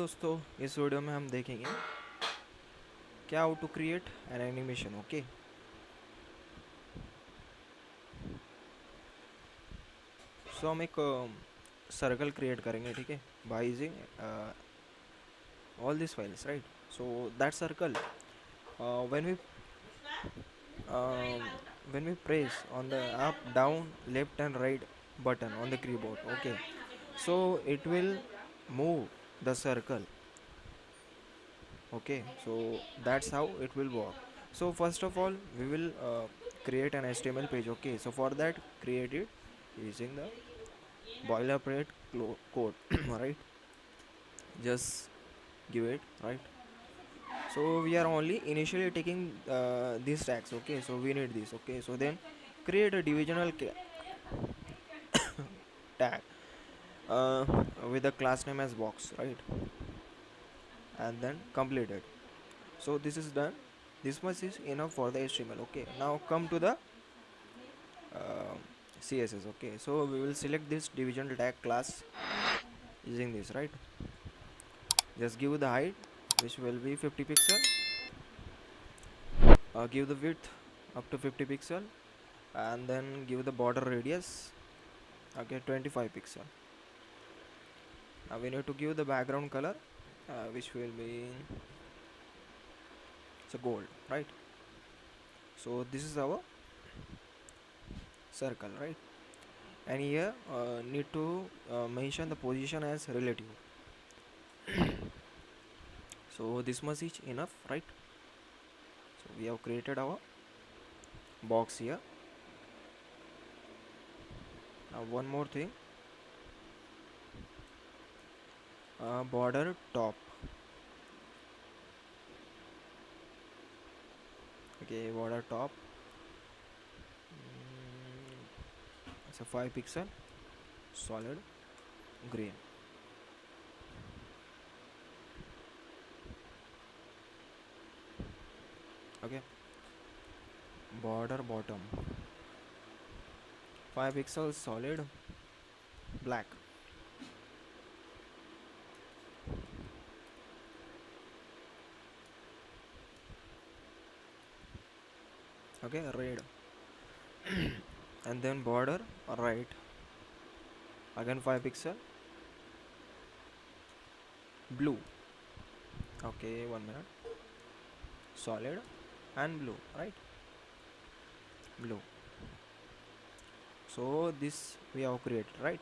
दोस्तों, इस वीडियो में हम देखेंगे क्या how to create an animation. Okay, so हम एक सर्कल क्रिएट करेंगे, ठीक है, by using all this files, right. So that circle when we um, when we press on the up, down, left and right button on the keyboard, okay, so it will move the circle. Okay, so that's how it will work. So first of all we will create an HTML page. Okay, so for that create it using the boilerplate code right, just give it, right. So we are only initially taking these tags. Okay, so we need this. Okay, so then create a divisional tag uh, with a class name as box, right, and then complete it. So this is done. This much is enough for the HTML. Okay, now come to the uh, CSS. Okay, so we will select this division tag class using this, right. Just give the height, which will be 50 pixel. Give the width up to 50 pixel, and then give the border radius, okay, 25 pixel. Now we need to give the background color, which will be it's a gold, right. So this is our circle, right. And here need to mention the position as relative. So this much is enough, right. So we have created our box here. Now one more thing, border top. Okay, border top, it's a 5 pixel solid green. Okay, border bottom 5 pixels solid black. Okay, red. And then border right, again 5 pixel blue. Okay, 1 minute, solid and blue, right, blue. So this we have created, right.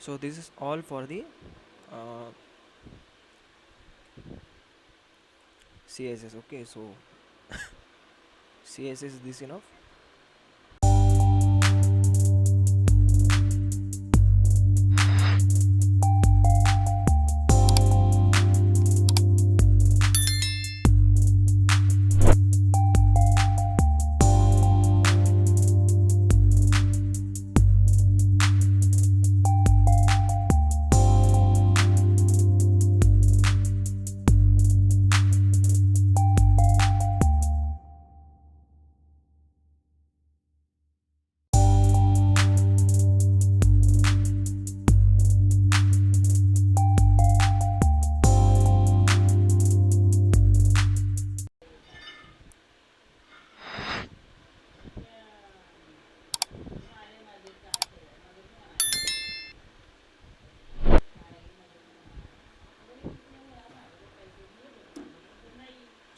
So this is all for the uh, CSS. Okay, so CSS is this enough.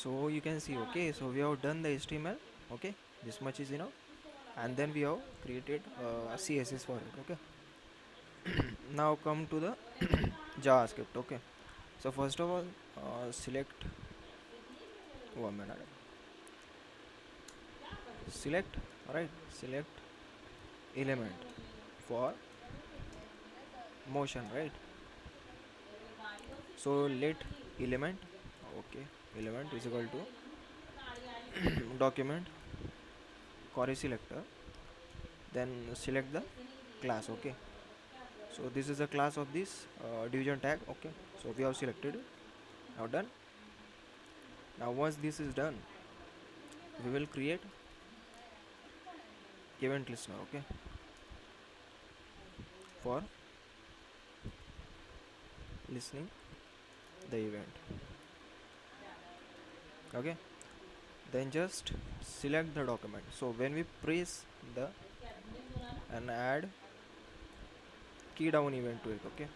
So you can see, okay, so we have done the HTML. Okay, this much is enough, and then we have created CSS for it. Okay, now come to the JavaScript. Okay, so first of all select 1 minute, select, right, select element for motion, right. So let element, okay, element is equal to document query selector, then select the class. Okay, so this is a class of this division tag. Okay, so we have selected it. Now done. Now once this is done, we will create event listener, okay, for listening the event. Okay, then just select the document. So when we press the and add key down event to it, okay,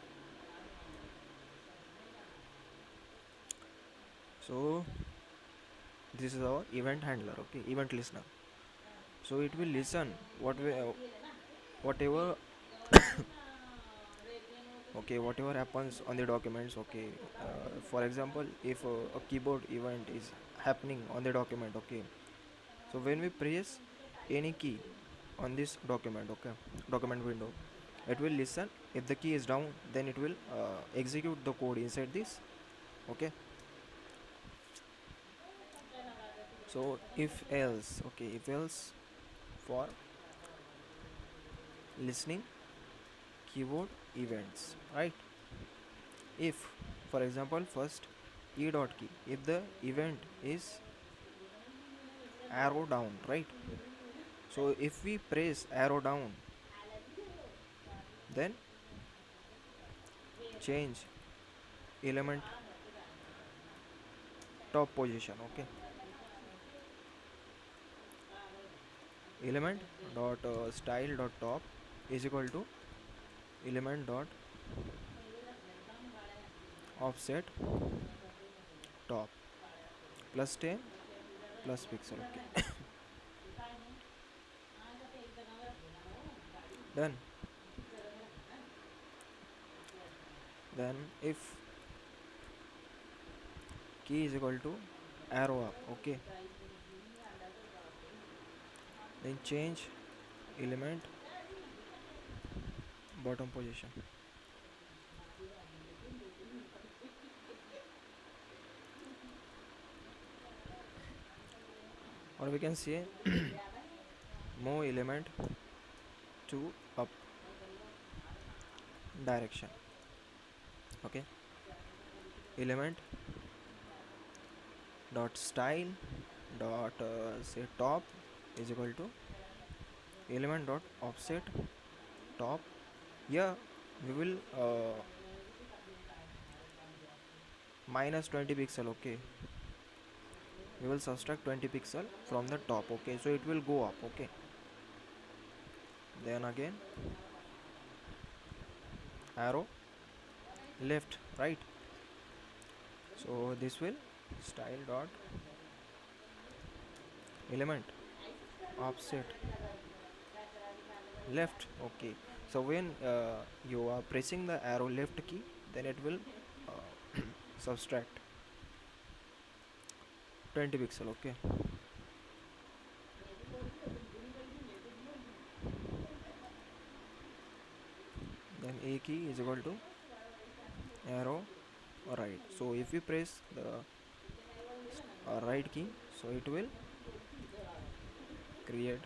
so this is our event handler, okay, event listener. So it will listen whatever okay, whatever happens on the documents, okay. For example, if a keyboard event is happening on the document, okay, so when we press any key on this document, okay, document window, it will listen. If the key is down, then it will execute the code inside this, okay. So if else, okay, if else for listening keyboard events, right? If, for example, first e dot key, if the event is arrow down, right? So if we press arrow down, then change element top position, okay. Element dot style dot top is equal to element dot offset top plus 10 plus pixel, okay. Done. Then if key is equal to arrow up, okay, then change element bottom position, or we can say move element to up direction, okay. Element dot style dot say top is equal to element dot offset top. Yeah, we will minus 20 pixel, okay. We will subtract 20 pixel from the top, okay, so it will go up, okay. Then again arrow left, right. So this will style dot element offset left, okay. So when you are pressing the arrow left key, then it will subtract 20 pixel, okay. Then a key is equal to arrow right. So if we press the right key, so it will create,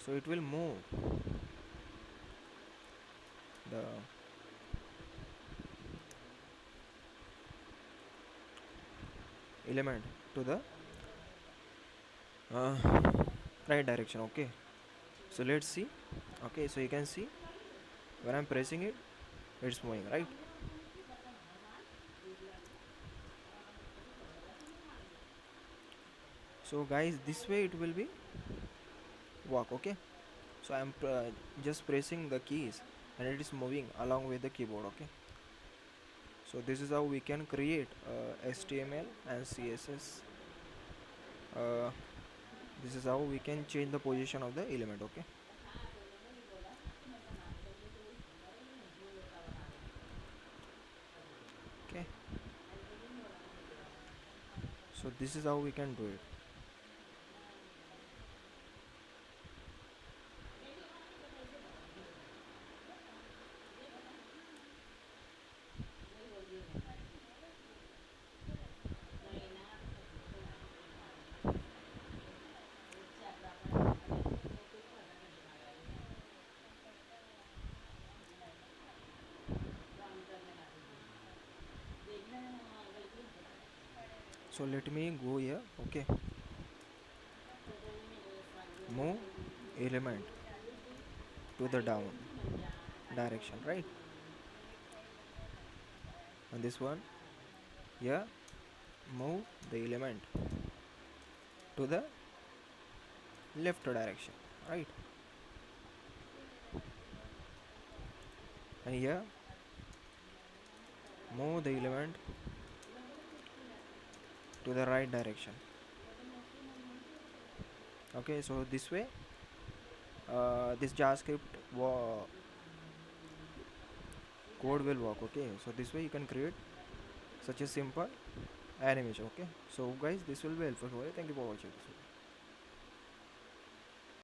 so it will move the element to the uh, right direction, okay. So let's see, okay. So you can see when I'm pressing it, it's moving, right. So guys, this way it will be work, okay. So I'm just pressing the keys and it is moving along with the keyboard, okay. So this is how we can create HTML and CSS. This is how we can change the position of the element, okay. Okay, so this is how we can do it. So let me go here. Okay, move element to the down direction, right? And this one, yeah, move the element to the left direction, right? And here, move the element to the right direction. Okay, so this way, this JavaScript code will work. Okay, so this way you can create such a simple animation. Okay, so guys, this will be helpful for you. Thank you for watching this video.